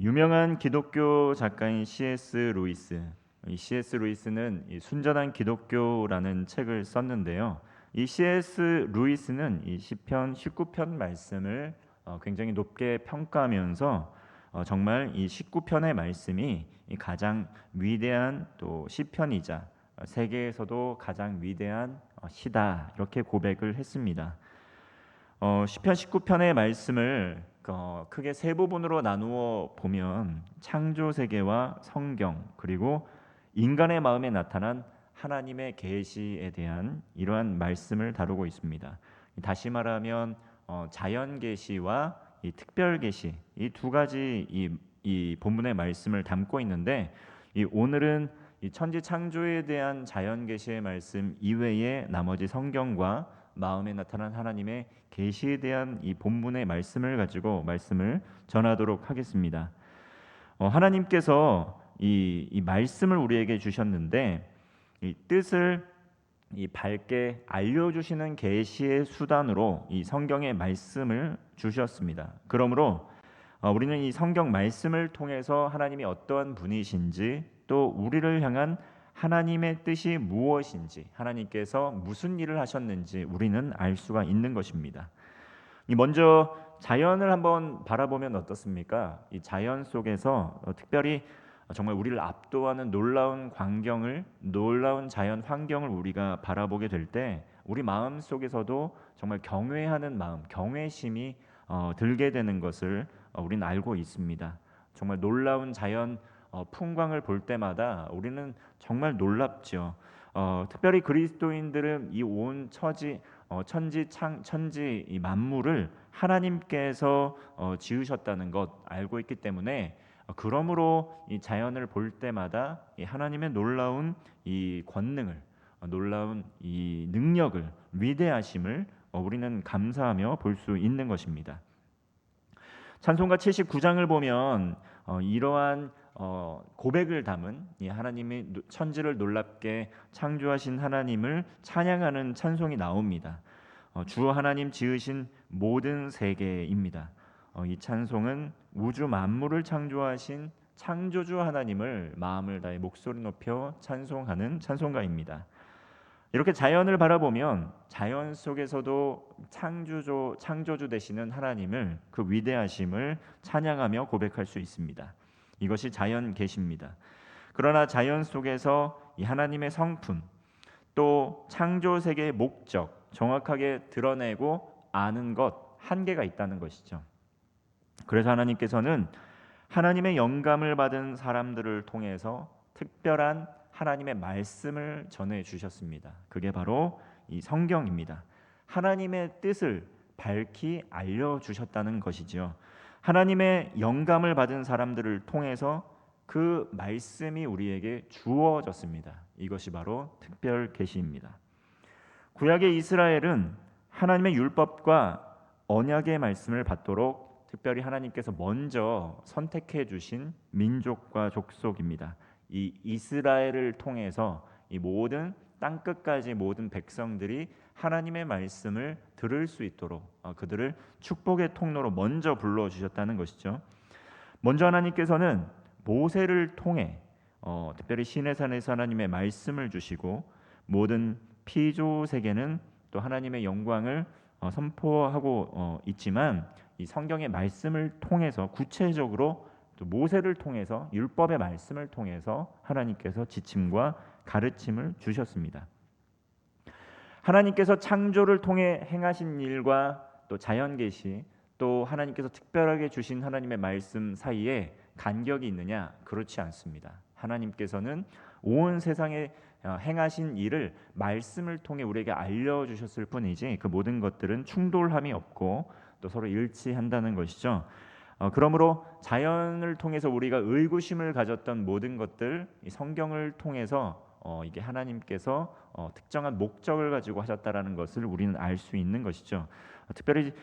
유명한 기독교 작가인 C.S. 루이스. 이 C.S. 루이스는 이 순전한 기독교라는 책을 썼는데요. 이 C.S. 루이스는 이 시편 19편 말씀을 굉장히 높게 평가하면서 정말 이 19편의 말씀이 이 가장 위대한 또 시편이자 세계에서도 가장 위대한 시다 이렇게 고백을 했습니다. 시편 19편의 말씀을 크게 세 부분으로 나누어 보면 창조 세계와 성경 그리고 인간의 마음에 나타난 하나님의 계시에 대한 이러한 말씀을 다루고 있습니다. 다시 말하면 자연 계시와 이 특별 계시 이 두 가지 이 본문의 말씀을 담고 있는데 오늘은 이 천지 창조에 대한 자연 계시의 말씀 이외에 나머지 성경과 마음에 나타난 하나님의 계시에 대한 이 본문의 말씀을 가지고 말씀을 전하도록 하겠습니다. 하나님께서 이 말씀을 우리에게 주셨는데 이 뜻을 이 밝게 알려주시는 계시의 수단으로 이 성경의 말씀을 주셨습니다. 그러므로 우리는 이 성경 말씀을 통해서 하나님이 어떠한 분이신지 또 우리를 향한 하나님의 뜻이 무엇인지 하나님께서 무슨 일을 하셨는지 우리는 알 수가 있는 것입니다. 먼저 자연을 한번 바라보면 어떻습니까? 이 자연 속에서 특별히 정말 우리를 압도하는 놀라운 광경을 놀라운 자연 환경을 우리가 바라보게 될 때 우리 마음 속에서도 정말 경외하는 마음, 경외심이 들게 되는 것을 우리는 알고 있습니다. 정말 놀라운 자연 풍광을 볼 때마다 우리는 정말 놀랍죠. 특별히 그리스도인들은 이 온 천지 이 만물을 하나님께서 지으셨다는 것 알고 있기 때문에 그러므로 이 자연을 볼 때마다 이 하나님의 놀라운 이 권능을 놀라운 이 능력을 위대하심을 우리는 감사하며 볼 수 있는 것입니다. 찬송가 79장을 보면 이러한 고백을 담은 이 하나님이 천지를 놀랍게 창조하신 하나님을 찬양하는 찬송이 나옵니다. 주 하나님 지으신 모든 세계입니다. 이 찬송은 우주 만물을 창조하신 창조주 하나님을 마음을 다해 목소리 높여 찬송하는 찬송가입니다. 이렇게 자연을 바라보면 자연 속에서도 창조주 되시는 하나님을 그 위대하심을 찬양하며 고백할 수 있습니다. 이것이 자연 계시입니다. 그러나 자연 속에서 이 하나님의 성품 또 창조 세계의 목적 정확하게 드러내고 아는 것 한계가 있다는 것이죠. 그래서 하나님께서는 하나님의 영감을 받은 사람들을 통해서 특별한 하나님의 말씀을 전해 주셨습니다. 그게 바로 이 성경입니다. 하나님의 뜻을 밝히 알려 주셨다는 것이죠. 하나님의 영감을 받은 사람들을 통해서 그 말씀이 우리에게 주어졌습니다. 이것이 바로 특별 계시입니다. 구약의 이스라엘은 하나님의 율법과 언약의 말씀을 받도록 특별히 하나님께서 먼저 선택해 주신 민족과 족속입니다. 이 이스라엘을 통해서 이 모든 땅끝까지 모든 백성들이 하나님의 말씀을 들을 수 있도록 그들을 축복의 통로로 먼저 불러주셨다는 것이죠. 먼저 하나님께서는 모세를 통해 특별히 시내산에서 하나님의 말씀을 주시고 모든 피조 세계는 또 하나님의 영광을 선포하고 있지만 이 성경의 말씀을 통해서 구체적으로 또 모세를 통해서 율법의 말씀을 통해서 하나님께서 지침과 가르침을 주셨습니다. 하나님께서 창조를 통해 행하신 일과 또 자연 계시 또 하나님께서 특별하게 주신 하나님의 말씀 사이에 간격이 있느냐? 그렇지 않습니다. 하나님께서는 온 세상에 행하신 일을 말씀을 통해 우리에게 알려주셨을 뿐이지 그 모든 것들은 충돌함이 없고 또 서로 일치한다는 것이죠. 그러므로 자연을 통해서 우리가 의구심을 가졌던 모든 것들 이 성경을 통해서 이게 하나님께서 특정한 목적을 가지고 하셨다라는 것을 우리는 알 수 있는 것이죠. 특별히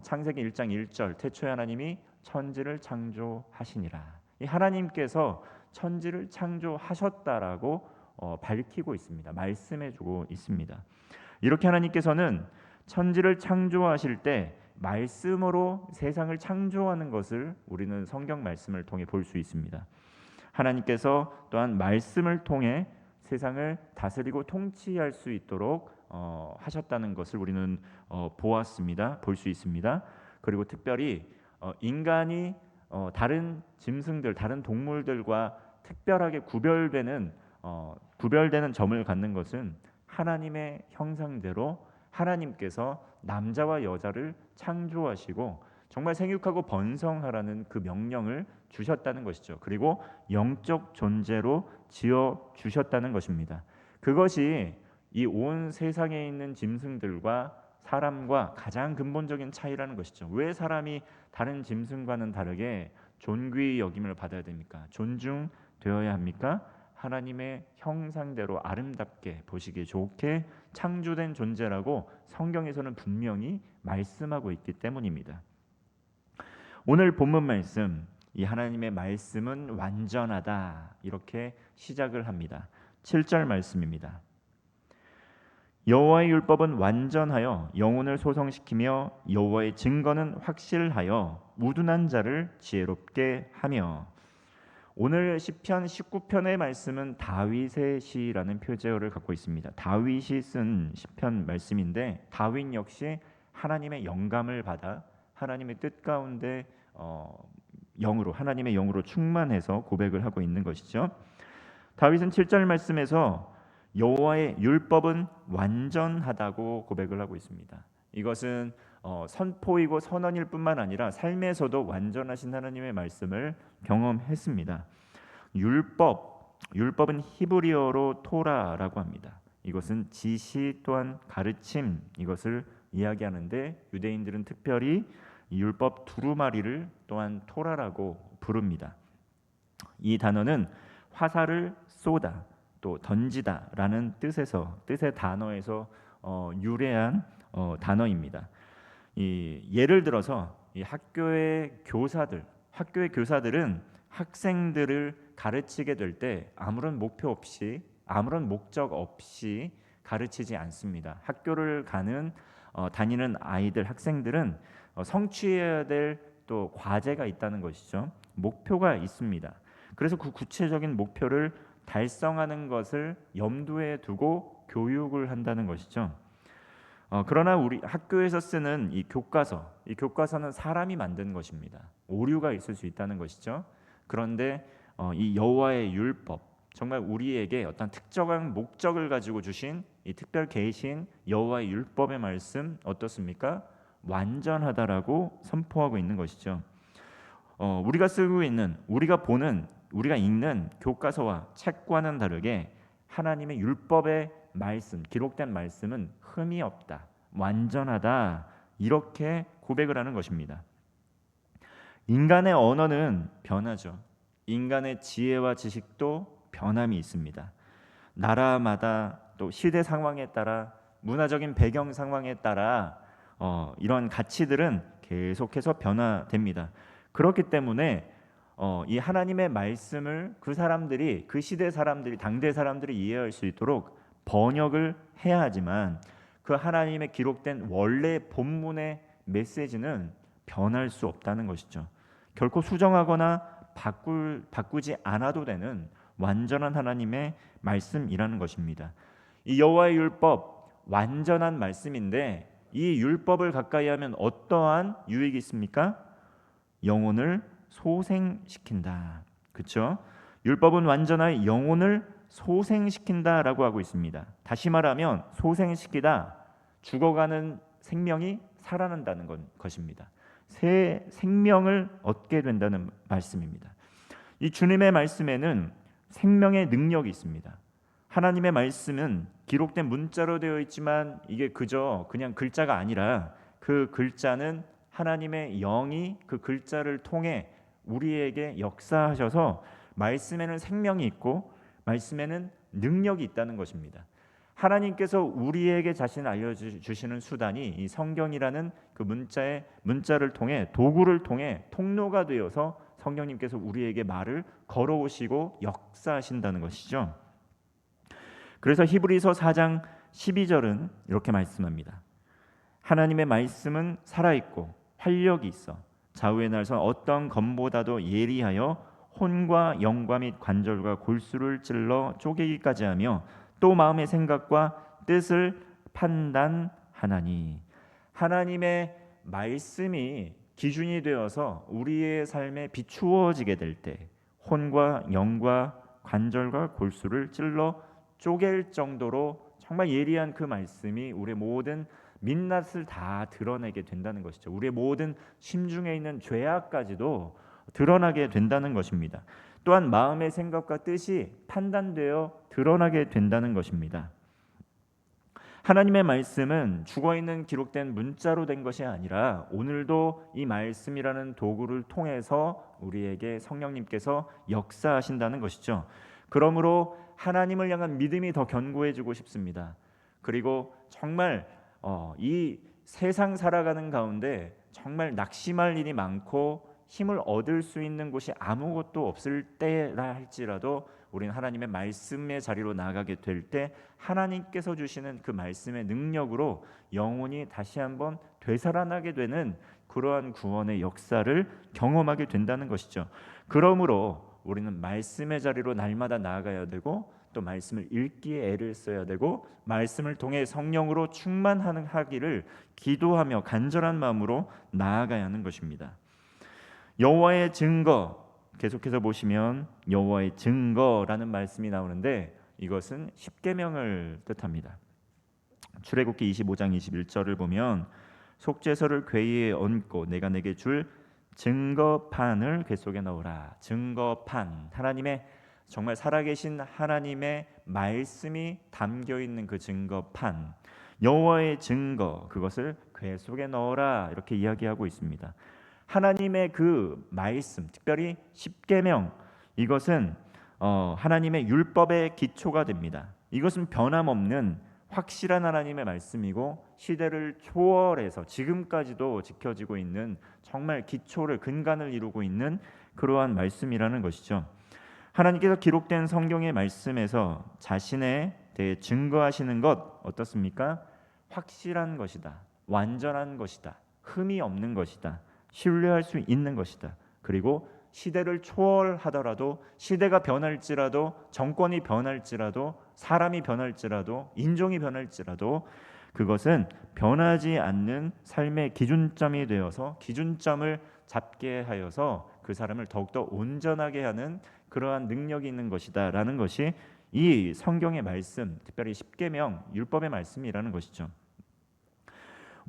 창세기 1장 1절 태초에 하나님이 천지를 창조하시니라. 이 하나님께서 천지를 창조하셨다라고 밝히고 있습니다. 말씀해주고 있습니다. 이렇게 하나님께서는 천지를 창조하실 때 말씀으로 세상을 창조하는 것을 우리는 성경 말씀을 통해 볼 수 있습니다. 하나님께서 또한 말씀을 통해 세상을 다스리고 통치할 수 있도록 하셨다는 것을 우리는 보았습니다. 볼 수 있습니다. 그리고 특별히 인간이 다른 짐승들, 다른 동물들과 특별하게 구별되는 점을 갖는 것은 하나님의 형상대로 하나님께서 남자와 여자를 창조하시고 정말 생육하고 번성하라는 그 명령을 주셨다는 것이죠. 그리고 영적 존재로 지어 주셨다는 것입니다. 그것이 이 온 세상에 있는 짐승들과 사람과 가장 근본적인 차이라는 것이죠. 왜 사람이 다른 짐승과는 다르게 존귀 여김을 받아야 됩니까? 존중되어야 합니까? 하나님의 형상대로 아름답게 보시기에 좋게 창조된 존재라고 성경에서는 분명히 말씀하고 있기 때문입니다. 오늘 본문 말씀, 이 하나님의 말씀은 완전하다 이렇게 시작을 합니다. 7절 말씀입니다. 여호와의 율법은 완전하여 영혼을 소성시키며 여호와의 증거는 확실하여 우둔한 자를 지혜롭게 하며. 오늘 시편 19편의 말씀은 다윗의 시라는 표제어를 갖고 있습니다. 다윗이 쓴 시편 말씀인데 다윗 역시 하나님의 영감을 받아 하나님의 뜻 가운데 하나님의 영으로 충만해서 고백을 하고 있는 것이죠. 다윗은 7절 말씀에서 여호와의 율법은 완전하다고 고백을 하고 있습니다. 이것은 선포이고 선언일 뿐만 아니라 삶에서도 완전하신 하나님의 말씀을 경험했습니다. 율법은 히브리어로 토라라고 합니다. 이것은 지시 또한 가르침 이것을 이야기하는데 유대인들은 특별히 이 율법 두루마리를 또한 토라라고 부릅니다. 이 단어는 화살을 쏘다 또 던지다라는 뜻의 단어에서 유래한 단어입니다. 예를 들어서 이 학교의 교사들은 학생들을 가르치게 될 때 아무런 목표 없이 아무런 목적 없이 가르치지 않습니다. 학교를 다니는 학생들은 성취해야 될 또 과제가 있다는 것이죠. 목표가 있습니다. 그래서 그 구체적인 목표를 달성하는 것을 염두에 두고 교육을 한다는 것이죠. 그러나 우리 학교에서 쓰는 이 교과서는 사람이 만든 것입니다. 오류가 있을 수 있다는 것이죠. 그런데 이 여호와의 율법, 정말 우리에게 어떤 특정한 목적을 가지고 주신 이 특별 계신 여호와의 율법의 말씀 어떻습니까? 완전하다라고 선포하고 있는 것이죠. 우리가 쓰고 있는, 우리가 읽는 교과서와 책과는 다르게 하나님의 율법의 말씀, 기록된 말씀은 흠이 없다, 완전하다 이렇게 고백을 하는 것입니다. 인간의 언어는 변하죠. 인간의 지혜와 지식도 변함이 있습니다. 나라마다 또 시대 상황에 따라 문화적인 배경 상황에 따라 이런 가치들은 계속해서 변화됩니다. 그렇기 때문에 이 하나님의 말씀을 그 시대 사람들이, 당대 사람들이 이해할 수 있도록 번역을 해야 하지만 그 하나님의 기록된 원래 본문의 메시지는 변할 수 없다는 것이죠. 결코 수정하거나 바꾸지 않아도 되는 완전한 하나님의 말씀이라는 것입니다. 이 여호와의 율법 완전한 말씀인데 이 율법을 가까이 하면 어떠한 유익이 있습니까? 영혼을 소생시킨다. 그렇죠? 율법은 완전하여 영혼을 소생시킨다라고 하고 있습니다. 다시 말하면 소생시키다, 죽어가는 생명이 살아난다는 것입니다. 새 생명을 얻게 된다는 말씀입니다. 이 주님의 말씀에는 생명의 능력이 있습니다. 하나님의 말씀은 기록된 문자로 되어 있지만 이게 그냥 글자가 아니라 그 글자는 하나님의 영이 그 글자를 통해 우리에게 역사하셔서 말씀에는 생명이 있고 말씀에는 능력이 있다는 것입니다. 하나님께서 우리에게 자신을 알려주시는 수단이 이 성경이라는 그 문자를 통해, 도구를 통해 통로가 되어서 성령님께서 우리에게 말을 걸어오시고 역사하신다는 것이죠. 그래서 히브리서 4장 12절은 이렇게 말씀합니다. 하나님의 말씀은 살아있고 활력이 있어 좌우의 날선 어떤 검보다도 예리하여 혼과 영과 및 관절과 골수를 찔러 쪼개기까지 하며 또 마음의 생각과 뜻을 판단하나니. 하나님의 말씀이 기준이 되어서 우리의 삶에 비추어지게 될 때 혼과 영과 관절과 골수를 찔러 쪼갤 정도로 정말 예리한 그 말씀이 우리의 모든 민낯을 다 드러내게 된다는 것이죠. 우리의 모든 심중에 있는 죄악까지도 드러나게 된다는 것입니다. 또한 마음의 생각과 뜻이 판단되어 드러나게 된다는 것입니다. 하나님의 말씀은 죽어있는 기록된 문자로 된 것이 아니라 오늘도 이 말씀이라는 도구를 통해서 우리에게 성령님께서 역사하신다는 것이죠. 그러므로 하나님을 향한 믿음이 더 견고해지고 싶습니다. 그리고 정말 이 세상 살아가는 가운데 정말 낙심할 일이 많고 힘을 얻을 수 있는 곳이 아무것도 없을 때라 할지라도 우리는 하나님의 말씀의 자리로 나가게 될 때 하나님께서 주시는 그 말씀의 능력으로 영혼이 다시 한번 되살아나게 되는 그러한 구원의 역사를 경험하게 된다는 것이죠. 그러므로 우리는 말씀의 자리로 날마다 나아가야 되고 또 말씀을 읽기에 애를 써야 되고 말씀을 통해 성령으로 충만하기를 기도하며 간절한 마음으로 나아가야 하는 것입니다. 여호와의 증거, 계속해서 보시면 여호와의 증거라는 말씀이 나오는데 이것은 십계명을 뜻합니다. 출애굽기 25장 21절을 보면 속죄서를 궤에 얹고 내가 내게 줄 증거판을 궤 속에 넣으라. 증거판, 하나님의 정말 살아계신 하나님의 말씀이 담겨 있는 그 증거판, 여호와의 증거, 그것을 궤 속에 넣어라 이렇게 이야기하고 있습니다. 하나님의 그 말씀, 특별히 십계명, 이것은 하나님의 율법의 기초가 됩니다. 이것은 변함없는 확실한 하나님의 말씀이고 시대를 초월해서 지금까지도 지켜지고 있는 정말 기초를 근간을 이루고 있는 그러한 말씀이라는 것이죠. 하나님께서 기록된 성경의 말씀에서 자신에 대해 증거하시는 것 어떻습니까? 확실한 것이다, 완전한 것이다, 흠이 없는 것이다, 신뢰할 수 있는 것이다. 그리고 시대를 초월하더라도 시대가 변할지라도 정권이 변할지라도 사람이 변할지라도 인종이 변할지라도 그것은 변하지 않는 삶의 기준점이 되어서 기준점을 잡게 하여서 그 사람을 더욱더 온전하게 하는 그러한 능력이 있는 것이다 라는 것이 이 성경의 말씀, 특별히 십계명, 율법의 말씀이라는 것이죠.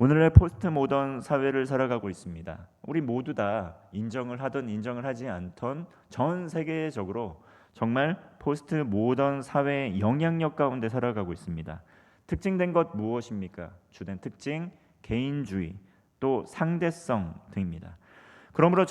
오늘날 포스트 모던 사회를 살아가고 있습니다. 우리 모두 다 인정을 하든 인정을 하지 않던 전 세계적으로 정말 포스트 모던 사회의 영향력 가운데 살아가고 있습니다. 특징된 것 무엇입니까? 주된 특징, 개인주의, 또 상대성 등입니다. 그러므로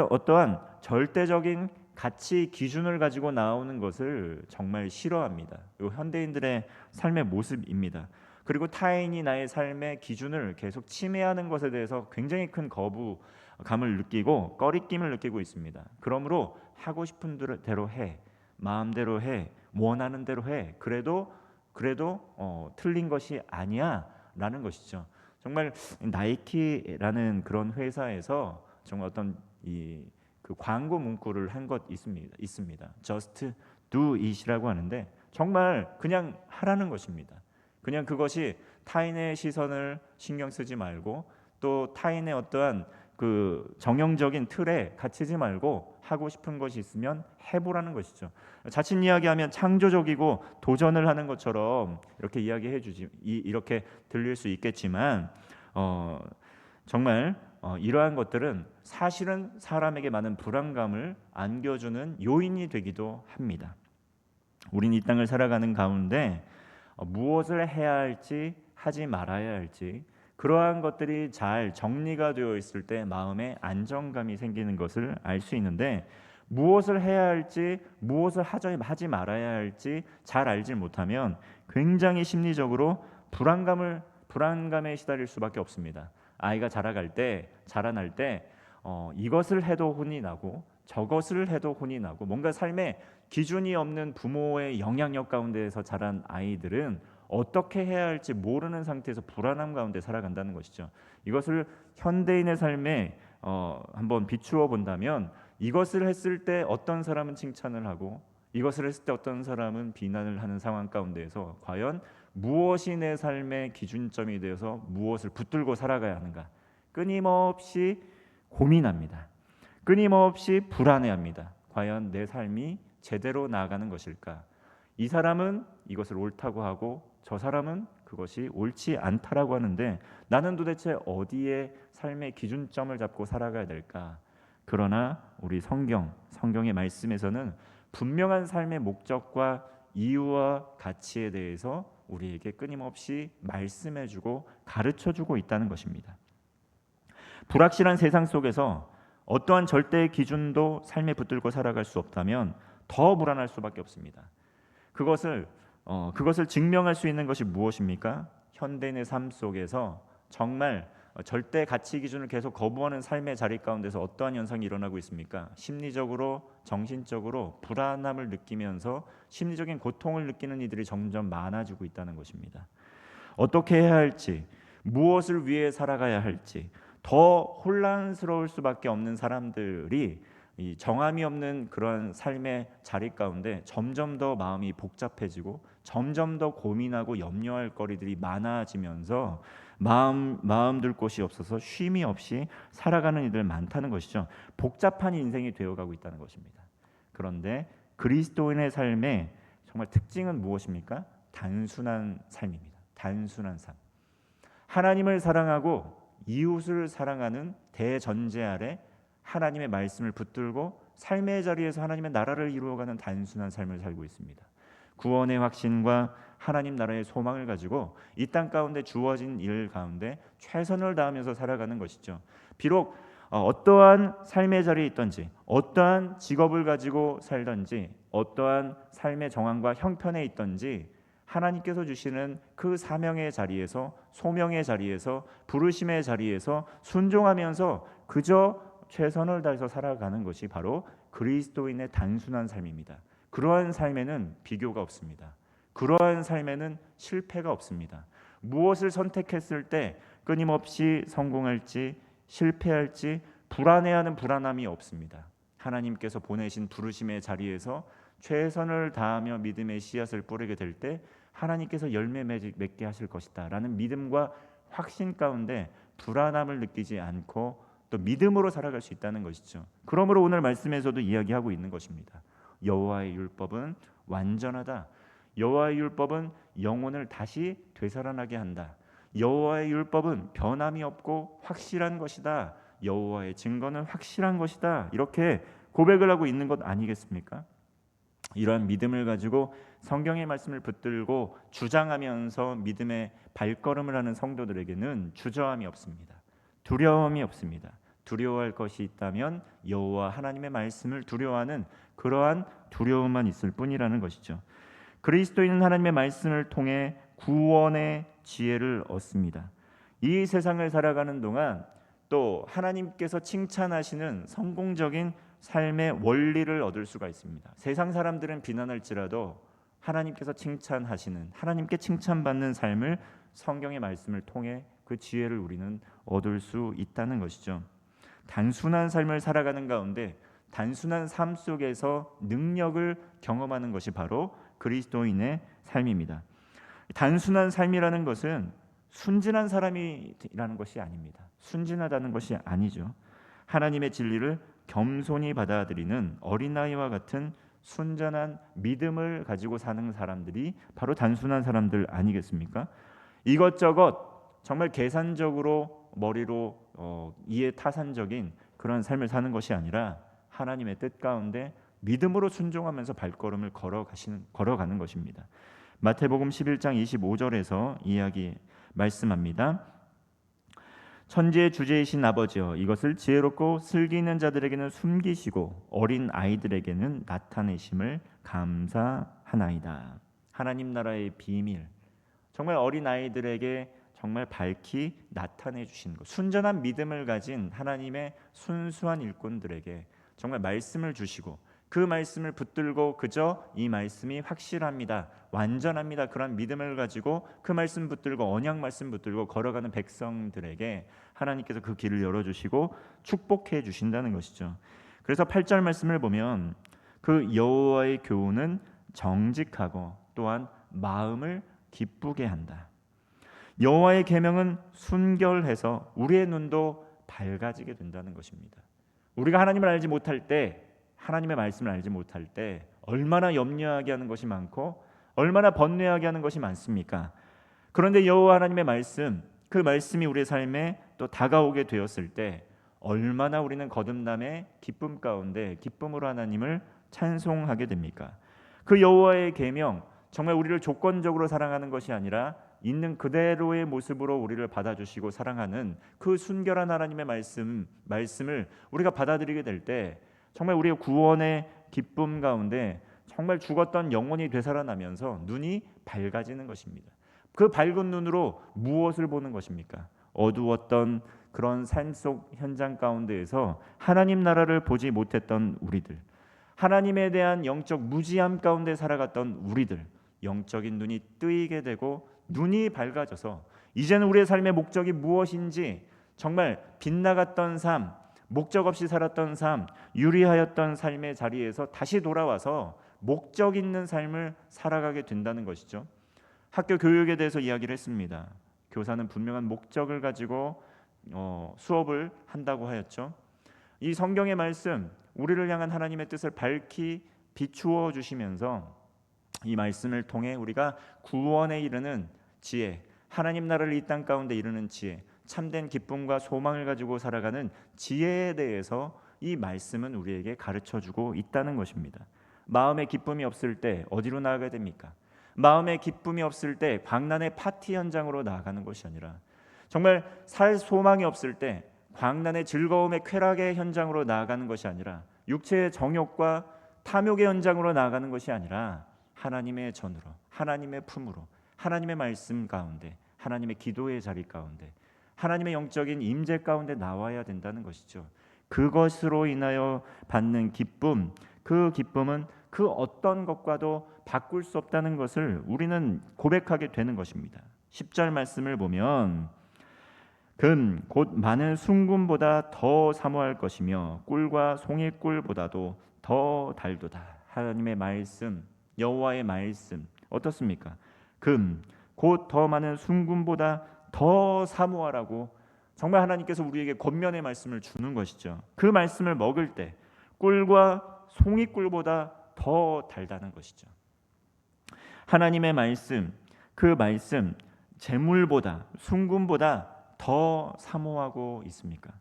어떠한 절대적인 가치 기준을 가지고 나오는 것을 정말 싫어합니다. 이 현대인들의 삶의 모습입니다. 그리고 타인이 나의 삶의 기준을 계속 침해하는 것에 대해서 굉장히 큰 거부감을 느끼고 꺼리낌을 느끼고 있습니다. 그러므로 하고 싶은 대로 해, 마음대로 해, 원하는 대로 해. 그래도 틀린 것이 아니야 라는 것이죠. 정말 나이키라는 그런 회사에서 정말 어떤 그 광고 문구를 한 것 있습니다. Just do it이라고 하는데 정말 그냥 하라는 것입니다. 그냥 그것이 타인의 시선을 신경 쓰지 말고 또 타인의 어떠한 그 정형적인 틀에 갇히지 말고 하고 싶은 것이 있으면 해보라는 것이죠. 자칫 이야기하면 창조적이고 도전을 하는 것처럼 이렇게 이렇게 들릴 수 있겠지만 정말 이러한 것들은 사실은 사람에게 많은 불안감을 안겨주는 요인이 되기도 합니다. 우린 이 땅을 살아가는 가운데 무엇을 해야 할지 하지 말아야 할지 그러한 것들이 잘 정리가 되어 있을 때 마음에 안정감이 생기는 것을 알 수 있는데 무엇을 해야 할지 무엇을 하지 말아야 할지 잘 알지 못하면 굉장히 심리적으로 불안감에 시달릴 수밖에 없습니다. 아이가 자라날 때 이것을 해도 혼이 나고 저것을 해도 혼이 나고 뭔가 삶에 기준이 없는 부모의 영향력 가운데에서 자란 아이들은 어떻게 해야 할지 모르는 상태에서 불안함 가운데 살아간다는 것이죠. 이것을 현대인의 삶에 한번 비추어 본다면 이것을 했을 때 어떤 사람은 칭찬을 하고 이것을 했을 때 어떤 사람은 비난을 하는 상황 가운데에서 과연 무엇이 내 삶의 기준점이 되어서 무엇을 붙들고 살아가야 하는가 끊임없이 고민합니다. 끊임없이 불안해합니다. 과연 내 삶이 제대로 나아가는 것일까? 이 사람은 이것을 옳다고 하고 저 사람은 그것이 옳지 않다라고 하는데 나는 도대체 어디에 삶의 기준점을 잡고 살아가야 될까? 그러나 우리 성경의 말씀에서는 분명한 삶의 목적과 이유와 가치에 대해서 우리에게 끊임없이 말씀해주고 가르쳐주고 있다는 것입니다. 불확실한 세상 속에서 어떠한 절대의 기준도 삶에 붙들고 살아갈 수 없다면 더 불안할 수밖에 없습니다. 그것을 증명할 수 있는 것이 무엇입니까? 현대인의 삶 속에서 정말 절대 가치 기준을 계속 거부하는 삶의 자리 가운데서 어떠한 현상이 일어나고 있습니까? 심리적으로, 정신적으로 불안함을 느끼면서 심리적인 고통을 느끼는 이들이 점점 많아지고 있다는 것입니다. 어떻게 해야 할지, 무엇을 위해 살아가야 할지 더 혼란스러울 수밖에 없는 사람들이 이 정함이 없는 그런 삶의 자리 가운데 점점 더 마음이 복잡해지고 점점 더 고민하고 염려할 거리들이 많아지면서 마음 둘 곳이 없어서 쉼이 없이 살아가는 이들 많다는 것이죠. 복잡한 인생이 되어가고 있다는 것입니다. 그런데 그리스도인의 삶의 정말 특징은 무엇입니까? 단순한 삶입니다. 단순한 삶. 하나님을 사랑하고 이웃을 사랑하는 대전제 아래 하나님의 말씀을 붙들고 삶의 자리에서 하나님의 나라를 이루어가는 단순한 삶을 살고 있습니다. 구원의 확신과 하나님 나라의 소망을 가지고 이 땅 가운데 주어진 일 가운데 최선을 다하면서 살아가는 것이죠. 비록 어떠한 삶의 자리에 있든지 어떠한 직업을 가지고 살든지 어떠한 삶의 정황과 형편에 있든지 하나님께서 주시는 그 사명의 자리에서 소명의 자리에서 부르심의 자리에서 순종하면서 그저 최선을 다해서 살아가는 것이 바로 그리스도인의 단순한 삶입니다. 그러한 삶에는 비교가 없습니다. 그러한 삶에는 실패가 없습니다. 무엇을 선택했을 때 끊임없이 성공할지 실패할지 불안해하는 불안함이 없습니다. 하나님께서 보내신 부르심의 자리에서 최선을 다하며 믿음의 씨앗을 뿌리게 될 때 하나님께서 열매 맺게 하실 것이다 라는 믿음과 확신 가운데 불안함을 느끼지 않고 또 믿음으로 살아갈 수 있다는 것이죠. 그러므로 오늘 말씀에서도 이야기하고 있는 것입니다. 여호와의 율법은 완전하다. 여호와의 율법은 영혼을 다시 되살아나게 한다. 여호와의 율법은 변함이 없고 확실한 것이다. 여호와의 증거는 확실한 것이다. 이렇게 고백을 하고 있는 것 아니겠습니까? 이러한 믿음을 가지고 성경의 말씀을 붙들고 주장하면서 믿음의 발걸음을 하는 성도들에게는 주저함이 없습니다. 두려움이 없습니다. 두려워할 것이 있다면 여호와 하나님의 말씀을 두려워하는 그러한 두려움만 있을 뿐이라는 것이죠. 그리스도인은 하나님의 말씀을 통해 구원의 지혜를 얻습니다. 이 세상을 살아가는 동안 또 하나님께서 칭찬하시는 성공적인 삶의 원리를 얻을 수가 있습니다. 세상 사람들은 비난할지라도 하나님께서 칭찬하시는 하나님께 칭찬받는 삶을 성경의 말씀을 통해 그 지혜를 우리는 얻을 수 있다는 것이죠. 단순한 삶을 살아가는 가운데 단순한 삶 속에서 능력을 경험하는 것이 바로 그리스도인의 삶입니다. 단순한 삶이라는 것은 순진한 사람이라는 것이 아닙니다. 순진하다는 것이 아니죠. 하나님의 진리를 겸손히 받아들이는 어린아이와 같은 순전한 믿음을 가지고 사는 사람들이 바로 단순한 사람들 아니겠습니까? 이것저것 정말 계산적으로 머리로 이해타산적인 그런 삶을 사는 것이 아니라 하나님의 뜻 가운데 믿음으로 순종하면서 발걸음을 걸어가는 것입니다. 마태복음 11장 25절에서 이야기 말씀합니다. 천지의 주제이신 아버지여, 이것을 지혜롭고 슬기 있는 자들에게는 숨기시고 어린 아이들에게는 나타내심을 감사하나이다. 하나님 나라의 비밀, 정말 어린 아이들에게 정말 밝히 나타내 주시는 것, 순전한 믿음을 가진 하나님의 순수한 일꾼들에게 정말 말씀을 주시고 그 말씀을 붙들고 그저 이 말씀이 확실합니다, 완전합니다, 그런 믿음을 가지고 그 말씀 붙들고 언약 말씀 붙들고 걸어가는 백성들에게 하나님께서 그 길을 열어주시고 축복해 주신다는 것이죠. 그래서 8절 말씀을 보면 그 여호와의 교훈은 정직하고 또한 마음을 기쁘게 한다. 여호와의 계명은 순결해서 우리의 눈도 밝아지게 된다는 것입니다. 우리가 하나님을 알지 못할 때, 하나님의 말씀을 알지 못할 때 얼마나 염려하게 하는 것이 많고 얼마나 번뇌하게 하는 것이 많습니까? 그런데 여호와 하나님의 말씀, 그 말씀이 우리의 삶에 또 다가오게 되었을 때 얼마나 우리는 거듭남의 기쁨 가운데 기쁨으로 하나님을 찬송하게 됩니까? 그 여호와의 계명, 정말 우리를 조건적으로 사랑하는 것이 아니라 있는 그대로의 모습으로 우리를 받아주시고 사랑하는 그 순결한 하나님의 말씀을 우리가 받아들이게 될 때 정말 우리의 구원의 기쁨 가운데 정말 죽었던 영혼이 되살아나면서 눈이 밝아지는 것입니다. 그 밝은 눈으로 무엇을 보는 것입니까? 어두웠던 그런 삶 속 현장 가운데에서 하나님 나라를 보지 못했던 우리들, 하나님에 대한 영적 무지함 가운데 살아갔던 우리들, 영적인 눈이 뜨이게 되고 눈이 밝아져서 이제는 우리의 삶의 목적이 무엇인지, 정말 빗나갔던 삶, 목적 없이 살았던 삶, 유리하였던 삶의 자리에서 다시 돌아와서 목적 있는 삶을 살아가게 된다는 것이죠. 학교 교육에 대해서 이야기를 했습니다. 교사는 분명한 목적을 가지고 수업을 한다고 하였죠. 이 성경의 말씀, 우리를 향한 하나님의 뜻을 밝히 비추어 주시면서 이 말씀을 통해 우리가 구원에 이르는 지혜, 하나님 나라를 이 땅 가운데 이루는 지혜, 참된 기쁨과 소망을 가지고 살아가는 지혜에 대해서 이 말씀은 우리에게 가르쳐주고 있다는 것입니다. 마음에 기쁨이 없을 때 어디로 나아가야 됩니까? 마음에 기쁨이 없을 때 광란의 파티 현장으로 나아가는 것이 아니라, 정말 살 소망이 없을 때 광란의 즐거움의 쾌락의 현장으로 나아가는 것이 아니라, 육체의 정욕과 탐욕의 현장으로 나아가는 것이 아니라 하나님의 전으로, 하나님의 품으로, 하나님의 말씀 가운데, 하나님의 기도의 자리 가운데, 하나님의 영적인 임재 가운데 나와야 된다는 것이죠. 그것으로 인하여 받는 기쁨, 그 기쁨은 그 어떤 것과도 바꿀 수 없다는 것을 우리는 고백하게 되는 것입니다. 10절 말씀을 보면 금 곧 많은 순금보다 더 사모할 것이며 꿀과 송이꿀보다도 더 달도다. 하나님의 말씀, 여호와의 말씀 어떻습니까? 금 곧 더 많은 순금보다 더 사모하라고 정말 하나님께서 우리에게 권면의 말씀을 주는 것이죠. 그 말씀을 먹을 때 꿀과 송이꿀보다 더 달다는 것이죠. 하나님의 말씀, 그 말씀 재물보다, 순금보다 더 사모하고 있습니까?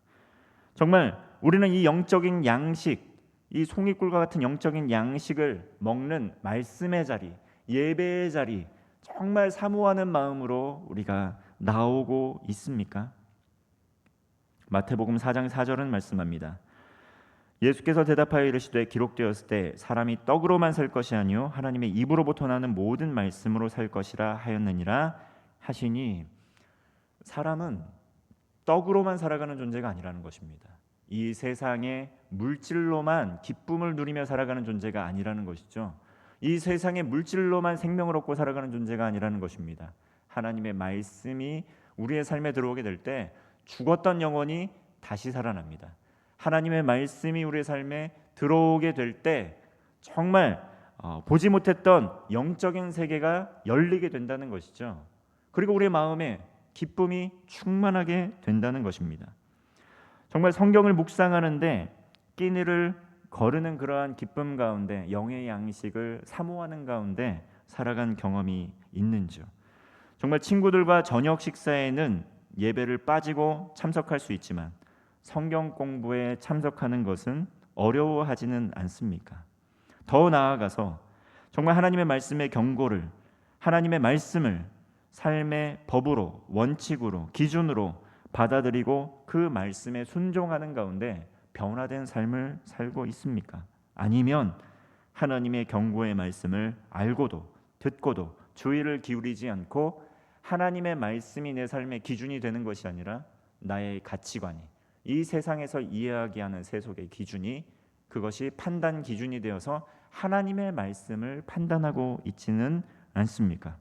정말 우리는 이 영적인 양식, 이 송이꿀과 같은 영적인 양식을 먹는 말씀의 자리, 예배의 자리, 정말 사모하는 마음으로 우리가 나오고 있습니까? 마태복음 4장 4절은 말씀합니다. 예수께서 대답하여 이르시되 기록되었을 때 사람이 떡으로만 살 것이 아니요 하나님의 입으로부터 나는 모든 말씀으로 살 것이라 하였느니라 하시니, 사람은 떡으로만 살아가는 존재가 아니라는 것입니다. 이 세상의 물질로만 기쁨을 누리며 살아가는 존재가 아니라는 것이죠. 이 세상의 물질로만 생명을 얻고 살아가는 존재가 아니라는 것입니다. 하나님의 말씀이 우리의 삶에 들어오게 될 때 죽었던 영혼이 다시 살아납니다. 하나님의 말씀이 우리의 삶에 들어오게 될 때 정말 보지 못했던 영적인 세계가 열리게 된다는 것이죠. 그리고 우리의 마음에 기쁨이 충만하게 된다는 것입니다. 정말 성경을 묵상하는데 끼니를 거르는 그러한 기쁨 가운데, 영의 양식을 사모하는 가운데 살아간 경험이 있는지요. 정말 친구들과 저녁 식사에는 예배를 빠지고 참석할 수 있지만 성경 공부에 참석하는 것은 어려워하지는 않습니까? 더 나아가서 정말 하나님의 말씀의 경고를, 하나님의 말씀을 삶의 법으로, 원칙으로, 기준으로 받아들이고 그 말씀에 순종하는 가운데 변화된 삶을 살고 있습니까? 아니면 하나님의 경고의 말씀을 알고도 듣고도 주의를 기울이지 않고 하나님의 말씀이 내 삶의 기준이 되는 것이 아니라 나의 가치관이, 이 세상에서 이해하게 하는 세속의 기준이 그것이 판단 기준이 되어서 하나님의 말씀을 판단하고 있지는 않습니까?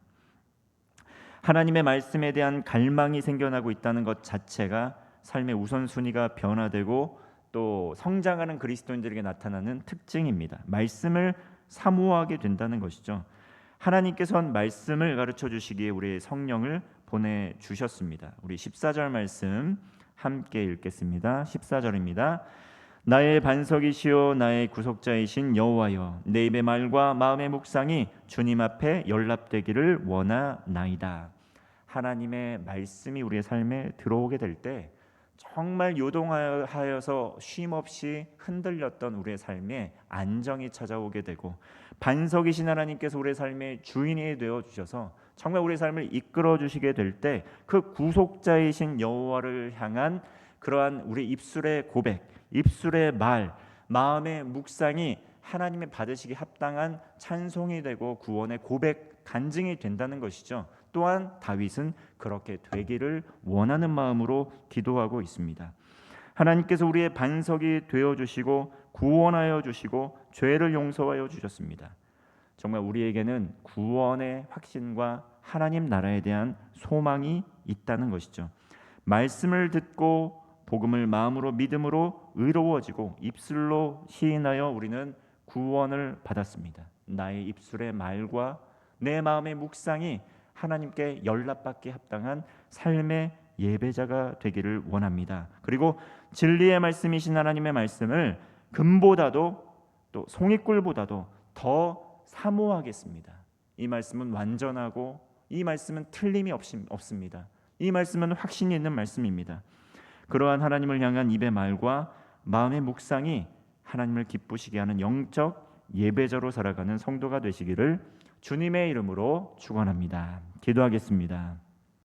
하나님의 말씀에 대한 갈망이 생겨나고 있다는 것 자체가 삶의 우선순위가 변화되고 또 성장하는 그리스도인들에게 나타나는 특징입니다. 말씀을 사모하게 된다는 것이죠. 하나님께서는 말씀을 가르쳐 주시기에 우리의 성령을 보내주셨습니다. 우리 14절 말씀 함께 읽겠습니다. 14절입니다. 나의 반석이시요 나의 구속자이신 여호와여, 내 입의 말과 마음의 묵상이 주님 앞에 연락되기를 원하나이다. 하나님의 말씀이 우리의 삶에 들어오게 될 때 정말 요동하여서 쉼없이 흔들렸던 우리의 삶에 안정이 찾아오게 되고, 반석이신 하나님께서 우리의 삶의 주인이 되어 주셔서 정말 우리의 삶을 이끌어 주시게 될 때 그 구속자이신 여호와를 향한 그러한 우리 입술의 고백, 입술의 말, 마음의 묵상이 하나님의 받으시기 합당한 찬송이 되고 구원의 고백, 간증이 된다는 것이죠. 또한 다윗은 그렇게 되기를 원하는 마음으로 기도하고 있습니다. 하나님께서 우리의 반석이 되어 주시고 구원하여 주시고 죄를 용서하여 주셨습니다. 정말 우리에게는 구원의 확신과 하나님 나라에 대한 소망이 있다는 것이죠. 말씀을 듣고 복음을 마음으로 믿음으로 의로워지고 입술로 시인하여 우리는 구원을 받았습니다. 나의 입술의 말과 내 마음의 묵상이 하나님께 연락받기 합당한 삶의 예배자가 되기를 원합니다. 그리고 진리의 말씀이신 하나님의 말씀을 금보다도 또 송이꿀보다도 더 사모하겠습니다. 이 말씀은 완전하고 이 말씀은 틀림이 없습니다. 이 말씀은 확신이 있는 말씀입니다. 그러한 하나님을 향한 입의 말과 마음의 묵상이 하나님을 기쁘시게 하는 영적 예배자로 살아가는 성도가 되시기를 주님의 이름으로 축원합니다. 기도하겠습니다.